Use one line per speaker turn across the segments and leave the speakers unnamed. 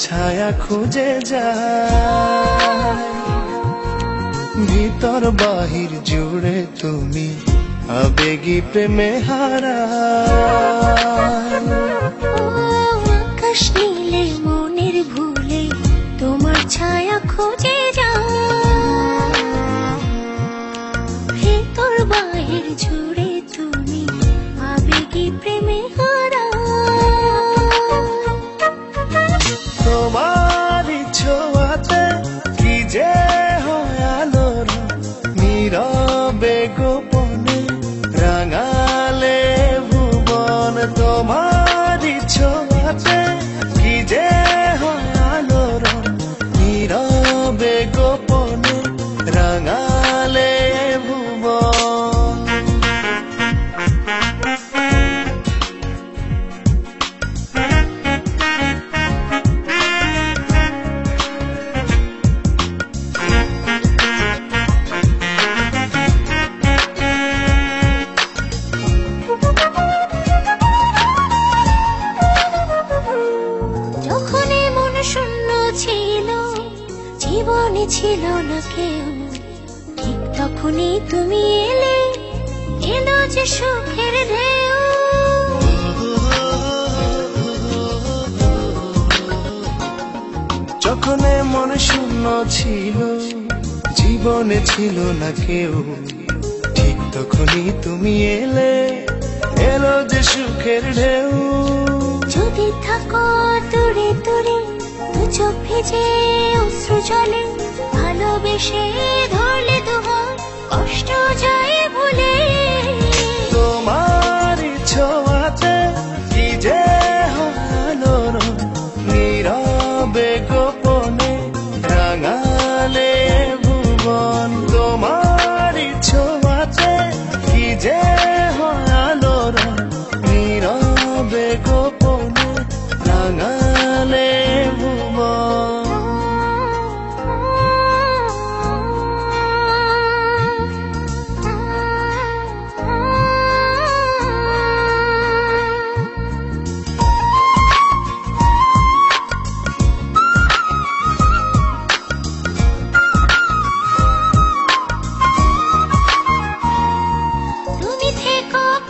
ছায়া খুঁজে যায়, ভিতর বাহির জুড়ে তুমি আবেগী প্রেমে হারায়।
আকাশ নীলে মনের ভুলে তোমার ছায়া খুঁজে যায়, ভিতর বাহির জুড়ে তুমি আবেগী প্রেমে হারায়।
তোমার ছোঁয়াতে কি যে হয় আলোর, নীরবে গোপনে রাঙালে ভুবন। তোমার ছোঁয়াতে কি যে হয় আলোর, নীরবে গোপনে রাঙালে ভুবন।
জীবনে ছিল না কেউ, ঠিক তখনই তুমি এলে, এলো যে সুখের ঢেউ।
যখন মন শূন্য ছিল, জীবনে ছিল না কেউ, ঠিক তখনই তুমি এলে, এলো যে সুখের ঢেউ।
যদি থাকো দূরে দূরে, দু চোখ ভিজে অশ্রু জলে, ভালোবেসে ধরলে দুহাত কষ্ট যায় ভুলে।
তোমার ছোঁয়াতে কি যে হয় আলোর, নীরবে গোপনে রাঙালে ভুবন। তোমার ছোঁয়াতে কি যে হয় আলোর, নীরবে গোপনে রাঙালে ভুবন।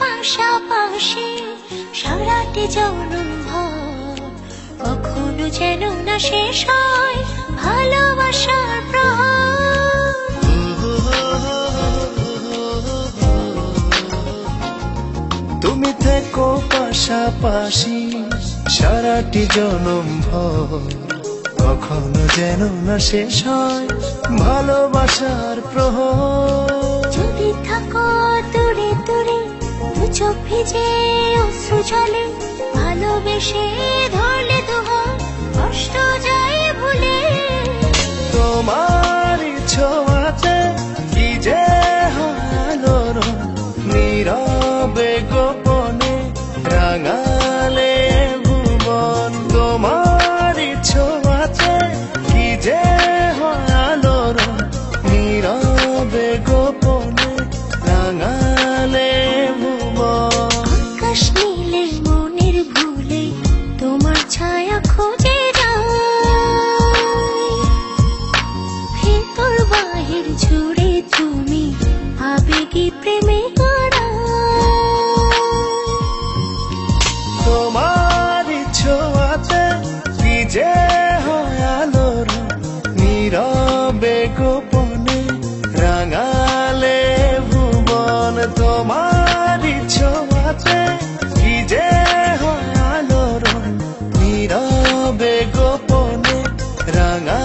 পাশাপাশি সারাটি জনম ভর, কখনো যেন না শেষ হয় ভালোবাসার প্রহর।
তুমি থেকো পাশাপাশি সারাটি জনম ভর, কখনো যেন না শেষ হয় ভালোবাসার প্রহর।
যদি থাকো দূরে দূরে, দু চোখ ভিজে অশ্রু জলে, ভালোবেসে ধরলে দুহাত কষ্ট যায় ভুলে।
তোমার ছোঁয়াতে কি যে হয় আলোর, নীরবে গোপনে রাঙালে ভুবন। তোমার ছোঁয়াতে কি যে হয় আলোর, নীরবে গোপনে রাঙালে ভুবন।
আকাশ নীলে মনের ভুলে তোমার ছায়া খুঁজে যায়, ভিতর বাহির জুড়ে তুমি আবেগী প্রেমে হারায়।
তোমার ছোঁয়াতে কি যে হয় আলোর, নীরবে গোপনে রাঙালে ভুবন। তোমার ছোঁয়াতে কি যে হয় আলোর, নীরবে গোপনে রাঙা